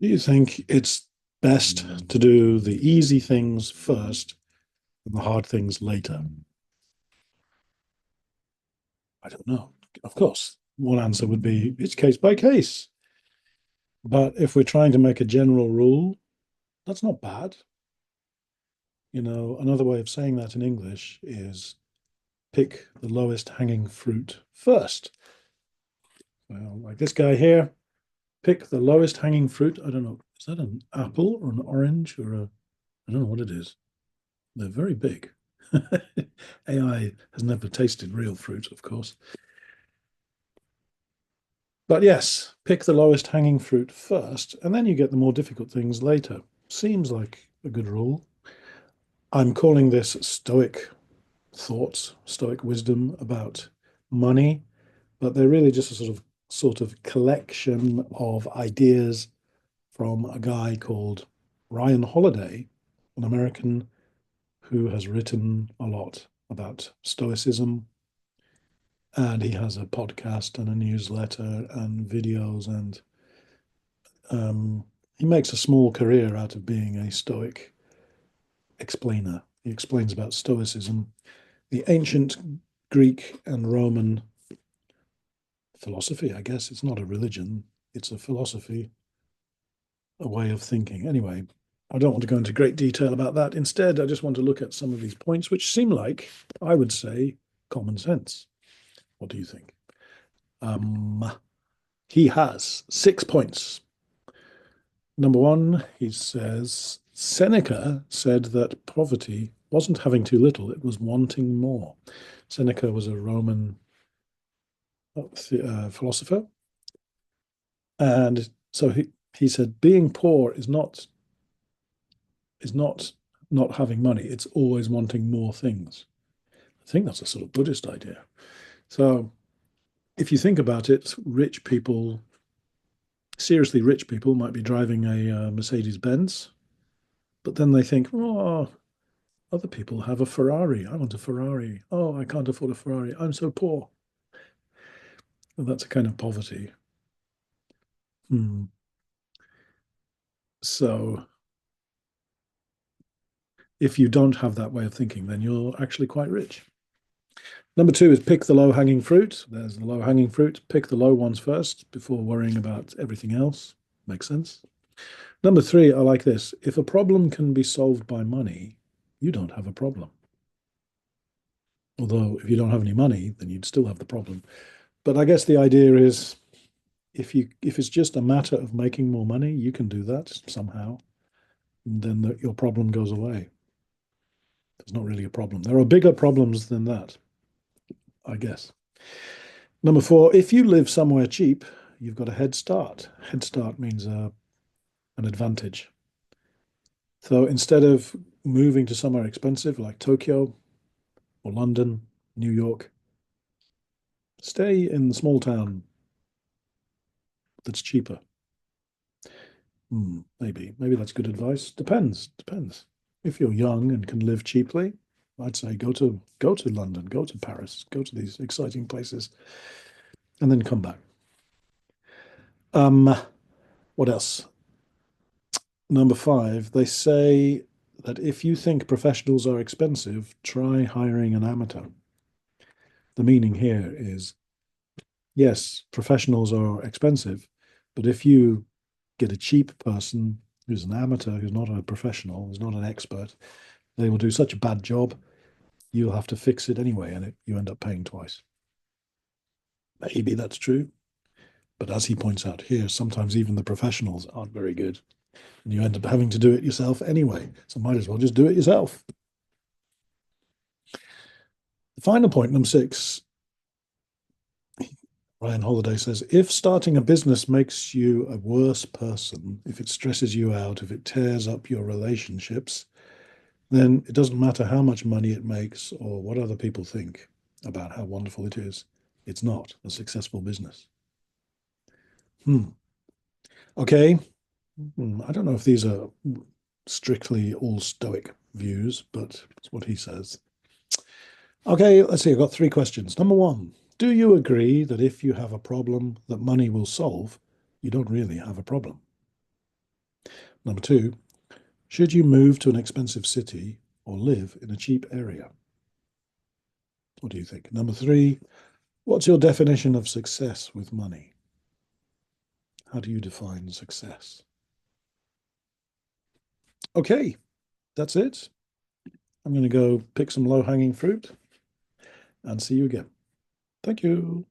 Do you think it's best to do the easy things first and the hard things later? I don't know. Of course, one answer would be it's case by case. But if we're trying to make a general rule, that's not bad. Another way of saying that in English is pick the lowest hanging fruit first. Well, like this guy here, pick the lowest hanging fruit. I don't know. Is that an apple or an orange or I don't know what it is. They're very big. AI has never tasted real fruit, of course. But yes, pick the lowest hanging fruit first, and then you get the more difficult things later. Seems like a good rule. I'm calling this Stoic thoughts, Stoic wisdom about money, but they're really just a sort of collection of ideas from a guy called Ryan Holiday, an American who has written a lot about Stoicism. And he has a podcast and a newsletter and videos, and he makes a small career out of being a Stoic explainer. He explains about Stoicism, the ancient Greek and Roman philosophy, I guess. It's not a religion, it's a philosophy, a way of thinking. Anyway, I don't want to go into great detail about that. Instead, I just want to look at some of these points, which seem like, I would say, common sense. What do you think? Um, he has 6 points. Number one, he says Seneca said that poverty wasn't having too little, it was wanting more. Seneca was a Roman philosopher. And so he said being poor is not having money, it's always wanting more things. I think that's a sort of Buddhist idea. So if you think about it, rich people, seriously rich people, might be driving a Mercedes Benz, but then they think, oh, other people have a Ferrari. I want a Ferrari. Oh, I can't afford a Ferrari. I'm so poor. Well, that's a kind of poverty. Hmm. So if you don't have that way of thinking, then you're actually quite rich. Number two is pick the low hanging fruit. There's the low hanging fruit. Pick the low ones first before worrying about everything else. Makes sense. Number three, I like this. If a problem can be solved by money, you don't have a problem. Although if you don't have any money, then you'd still have the problem. But I guess the idea is if it's just a matter of making more money, you can do that somehow. And then your problem goes away. There's not really a problem. There are bigger problems than that, I guess. Number four, if you live somewhere cheap, you've got a head start. Head start means an advantage. So instead of moving to somewhere expensive like Tokyo or London, New York, stay in the small town that's cheaper. Maybe that's good advice. Depends. If you're young and can live cheaply, I'd say go to London, go to Paris, go to these exciting places, and then come back. Um, what else? Number five, they say that if you think professionals are expensive, try hiring an amateur. The meaning here is yes, professionals are expensive, but if you get a cheap person who's an amateur, who's not a professional, who's not an expert, they will do such a bad job, you'll have to fix it anyway, and you end up paying twice. Maybe that's true, but as he points out here, sometimes even the professionals aren't very good, and you end up having to do it yourself anyway. So might as well just do it yourself. The final point, number six, Ryan Holiday says, if starting a business makes you a worse person, if it stresses you out, if it tears up your relationships, then it doesn't matter how much money it makes or what other people think about how wonderful it is. It's not a successful business. Hmm. Okay. I don't know if these are strictly all Stoic views, but it's what he says. Okay, let's see. I've got three questions. Number one, do you agree that if you have a problem that money will solve, you don't really have a problem? Number two, should you move to an expensive city or live in a cheap area? What do you think? Number three, what's your definition of success with money? How do you define success? Okay, that's it. I'm going to go pick some low-hanging fruit and see you again. Thank you.